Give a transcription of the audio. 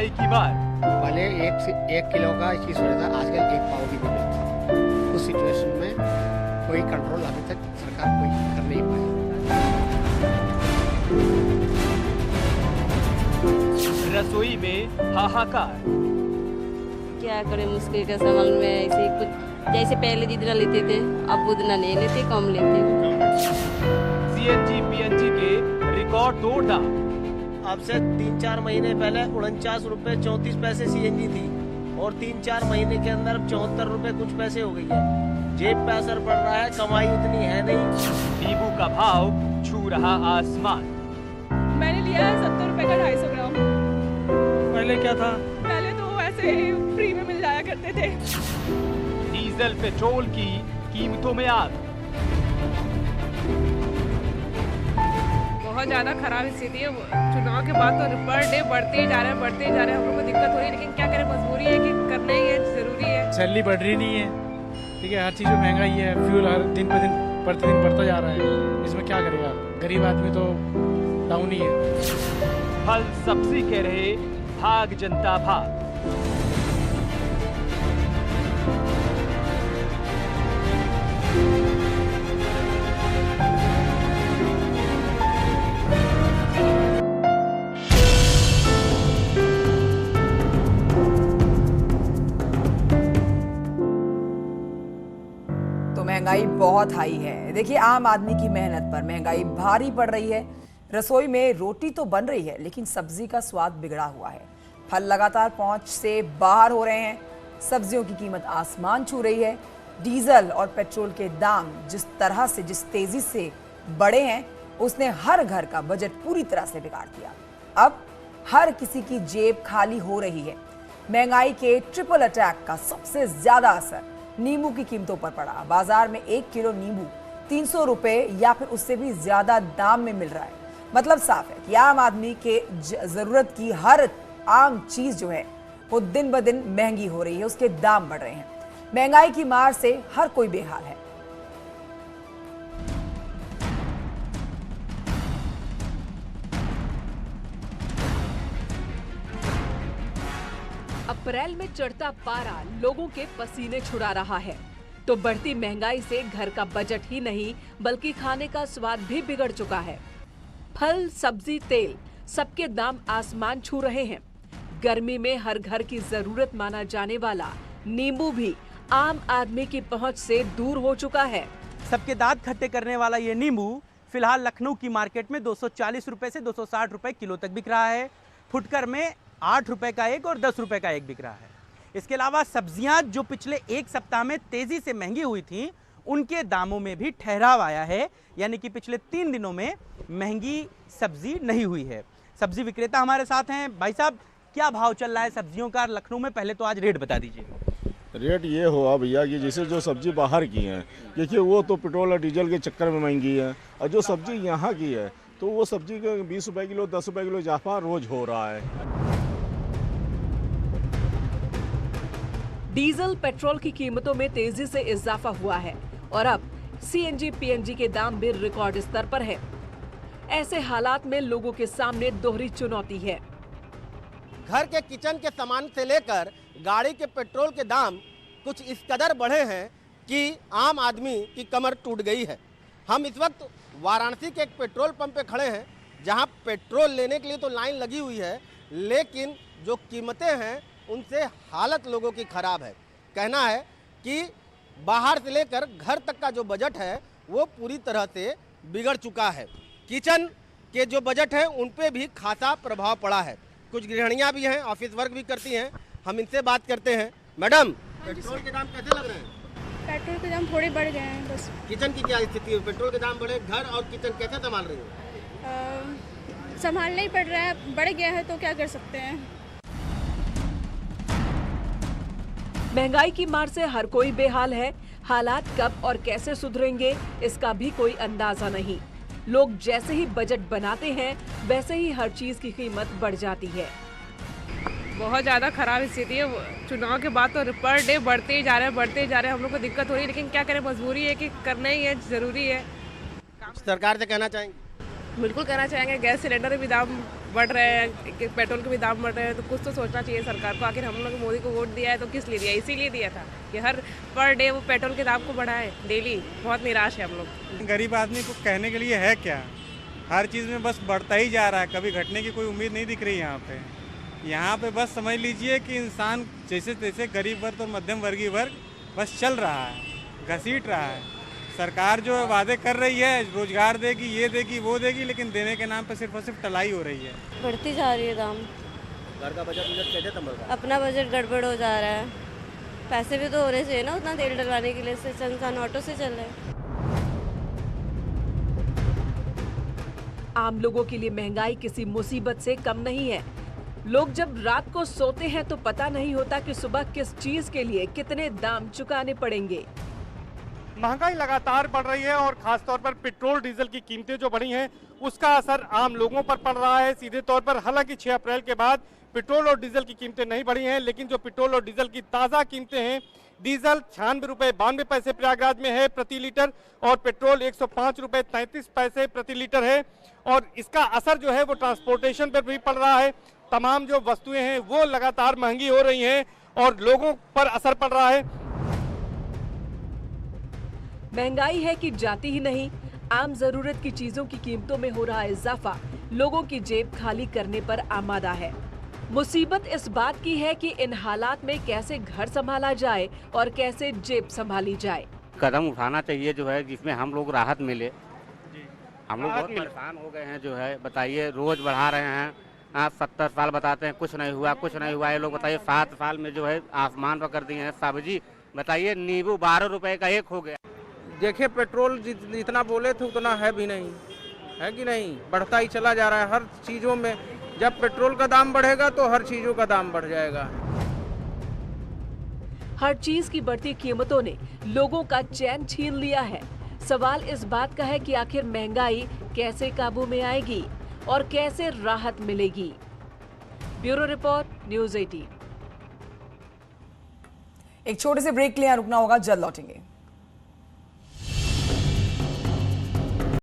महंगाई की मार। पहले एक किलो का चीज हो रहा था, आजकल 1 पाव भी नहीं मिलता। उस सिचुएशन में कोई कंट्रोल अभी तक सरकार कोई कर नहीं पाई। रसोई में हाहाकार। क्या करें, मुश्किल का सामान में ऐसे कुछ जैसे पहले जितना लेते थे अब उतना नहीं लेते, कम लेते। सीएनजी पीएनजी के रिकॉर्ड तोड़ दाम। अब से 3-4 महीने पहले 49 रुपए 34 पैसे सीएनजी थी और 3-4 महीने के अंदर 74 रुपए कुछ पैसे हो गई है। जेब पे असर पड़ रहा है, कमाई उतनी है नहीं। नींबू का भाव छू रहा आसमान। मैंने लिया है 70 रुपए का 250 ग्राम। पहले क्या था? पहले तो ऐसे ही फ्री में मिल जाया करते थे। डीजल पेट्रोल की कीमतों में आग। बहुत ज्यादा खराब स्थिति है। चुनाव के बाद तो पर डे बढ़ते ही जा रहे हैं। हम लोग को दिक्कत हो रही है, लेकिन क्या करें, मजबूरी है कि करना ही है, जरूरी है। सैलरी बढ़ रही नहीं है, ठीक है, हर चीज़ में महंगाई है, फ्यूल हर दिन प्रतिदिन बढ़ता जा रहा है। इसमें क्या करेगा गरीब आदमी, तो डाउन ही है। फल सब्जी कह रहे भाग जनता भाग। महंगाई बहुत हाई है। देखिए, आम आदमी की मेहनत पर महंगाई भारी पड़ रही है। रसोई में रोटी तो बन रही है, लेकिन सब्जी का स्वाद बिगड़ा हुआ है। फल लगातार पहुंच से बाहर हो रहे हैं। सब्जियों की कीमत आसमान छू रही है। डीजल और पेट्रोल के दाम जिस तरह से, जिस तेजी से बढ़े हैं, उसने हर घर का बजट पूरी तरह से बिगाड़ दिया। अब हर किसी की जेब खाली हो रही है। महंगाई के ट्रिपल अटैक का सबसे ज्यादा असर नींबू की कीमतों पर पड़ा। बाजार में 1 किलो नींबू 300 रुपए या फिर उससे भी ज्यादा दाम में मिल रहा है। मतलब साफ है कि आम आदमी के जरूरत की हर आम चीज जो है वो दिन ब दिन महंगी हो रही है, उसके दाम बढ़ रहे हैं। महंगाई की मार से हर कोई बेहाल है। अप्रैल में चढ़ता पारा लोगों के पसीने छुड़ा रहा है, तो बढ़ती महंगाई से घर का बजट ही नहीं बल्कि खाने का स्वाद भी बिगड़ चुका है। फल, सब्जी, तेल सबके दाम आसमान छू रहे हैं। गर्मी में हर घर की जरूरत माना जाने वाला नींबू भी आम आदमी की पहुंच से दूर हो चुका है। सबके दांत खट्टे करने वाला ये नींबू फिलहाल लखनऊ की मार्केट में 240 रुपए से 260 रुपए किलो तक बिक रहा है। फुटकर में 8 रुपए का एक और 10 रुपए का एक बिक रहा है। इसके अलावा सब्जियां जो पिछले एक सप्ताह में तेजी से महंगी हुई थी, उनके दामों में भी ठहराव आया है, यानी कि पिछले 3 दिनों में महंगी सब्जी नहीं हुई है। सब्जी विक्रेता हमारे साथ हैं। भाई साहब, क्या भाव चल रहा है सब्जियों का लखनऊ में? पहले तो आज रेट बता दीजिए। रेट ये हुआ भैया कि जैसे जो सब्जी बाहर की है, देखिए वो तो पेट्रोल और डीजल के चक्कर में महंगी है, और जो सब्जी यहाँ की है तो वो सब्जी का 20 रुपए किलो 10 रुपए किलो इजाफा रोज हो रहा है। डीजल, पेट्रोल की कीमतों में तेजी से इजाफा हुआ है और अब सीएनजी, पीएनजी के दाम भी रिकॉर्ड स्तर पर है। ऐसे हालात में लोगों के सामने दोहरी चुनौती है। घर के किचन के सामान से लेकर गाड़ी के पेट्रोल के दाम कुछ इस कदर बढ़े हैं कि आम आदमी की कमर टूट गई है। हम इस वक्त वाराणसी के एक पेट्रोल पंप पे खड़े हैं, जहां पेट्रोल लेने के लिए तो लाइन लगी हुई है, लेकिन जो कीमतें हैं उनसे हालत लोगों की खराब है। कहना है कि बाहर से लेकर घर तक का जो बजट है वो पूरी तरह से बिगड़ चुका है। किचन के जो बजट है उन पे भी खासा प्रभाव पड़ा है। कुछ गृहिणियां भी हैं, ऑफिस वर्क भी करती हैं, हम इनसे बात करते हैं। मैडम, पेट्रोल के दाम कैसे लग रहे हैं? पेट्रोल के दाम थोड़े बढ़ गए हैं बस। किचन की क्या स्थिति है? पेट्रोल के दाम बढ़े, घर और किचन कैसे संभाल रही हो? संभालना ही पड़ रहा है, बढ़ गया है तो क्या कर सकते हैं। महंगाई की मार से हर कोई बेहाल है। हालात कब और कैसे सुधरेंगे इसका भी कोई अंदाजा नहीं। लोग जैसे ही बजट बनाते हैं वैसे ही हर चीज की कीमत बढ़ जाती है। बहुत ज़्यादा खराब स्थिति है। चुनाव के बाद तो पर डे बढ़ते ही जा रहे हैं। हम लोग को दिक्कत हो रही है, लेकिन क्या करें, मजबूरी है कि करना ही है, ज़रूरी है। सरकार से कहना चाहेंगे? बिल्कुल कहना चाहेंगे, गैस सिलेंडर के भी दाम बढ़ रहे हैं, पेट्रोल के भी दाम बढ़ रहे हैं, तो कुछ तो सोचना चाहिए सरकार को। आखिर हम लोग मोदी को वोट दिया है तो किस लिए दिया? इसीलिए दिया था कि हर पर डे वो पेट्रोल के दाम को बढ़ाए डेली। बहुत निराश है हम लोग। गरीब आदमी को कहने के लिए है क्या? हर चीज़ में बस बढ़ता ही जा रहा है, कभी घटने की कोई उम्मीद नहीं दिख रही यहाँ पे बस समझ लीजिए कि इंसान जैसे तैसे गरीब वर्ग और मध्यम वर्गीय वर्ग बस चल रहा है, घसीट रहा है। सरकार जो वादे कर रही है, रोजगार देगी, ये देगी, वो देगी, लेकिन देने के नाम पर सिर्फ और सिर्फ टलाई हो रही है। बढ़ती जा रही है दाम। घर का बजट कैसे संभल रहा है? अपना बजट गड़बड़ हो जा रहा है। पैसे भी तो होने चाहिए ना उतना तेल डलवाने के लिए, से इंसान ऑटो से चल रहे हैं। आम लोगों के लिए महंगाई किसी मुसीबत से कम नहीं है। लोग जब रात को सोते हैं तो पता नहीं होता कि सुबह किस चीज के लिए कितने दाम चुकाने पड़ेंगे। महंगाई लगातार बढ़ रही है और खासतौर पर पेट्रोल डीजल की कीमतें जो बढ़ी हैं उसका असर आम लोगों पर पड़ रहा है सीधे तौर पर। हालांकि 6 अप्रैल के बाद पेट्रोल और डीजल की कीमतें नहीं बढ़ी हैं, लेकिन जो पेट्रोल और डीजल की ताज़ा कीमतें हैं, डीजल 96 रुपये 92 पैसे प्रयागराज में है प्रति लीटर और पेट्रोल 105 रुपये 33 पैसे प्रति लीटर है। और इसका असर जो है वो ट्रांसपोर्टेशन पर भी पड़ रहा है। तमाम जो वस्तुएं हैं वो लगातार महंगी हो रही हैं और लोगों पर असर पड़ रहा है। महंगाई है कि जाती ही नहीं, आम जरूरत की चीजों की कीमतों में हो रहा इजाफा लोगों की जेब खाली करने पर आमादा है। मुसीबत इस बात की है कि इन हालात में कैसे घर संभाला जाए और कैसे जेब संभाली जाए। कदम उठाना चाहिए जो है जिसमें हम लोग राहत मिले। हम लोग बहुत परेशान हो गए हैं जो है, बताइए रोज बढ़ा रहे हैं। 70 साल बताते हैं कुछ नहीं हुआ, कुछ नहीं हुआ। ये लोग बताइए 7 साल में जो है आसमान पर कर दिए हैं। सब्जी बताइए नींबू 12 रुपए का एक हो गया। देखिए पेट्रोल जितना बोले थे उतना है भी नहीं, है कि नहीं, बढ़ता ही चला जा रहा है हर चीज़ों में। जब पेट्रोल का दाम बढ़ेगा तो हर चीज़ों का दाम बढ़ जाएगा। हर चीज की बढ़ती कीमतों ने लोगों का चैन छीन लिया है। सवाल इस बात का है कि आखिर महंगाई कैसे काबू में आएगी और कैसे राहत मिलेगी। Bureau report, news 18। एक छोटे से ब्रेक के लिए रुकना होगा, जल्द लौटेंगे।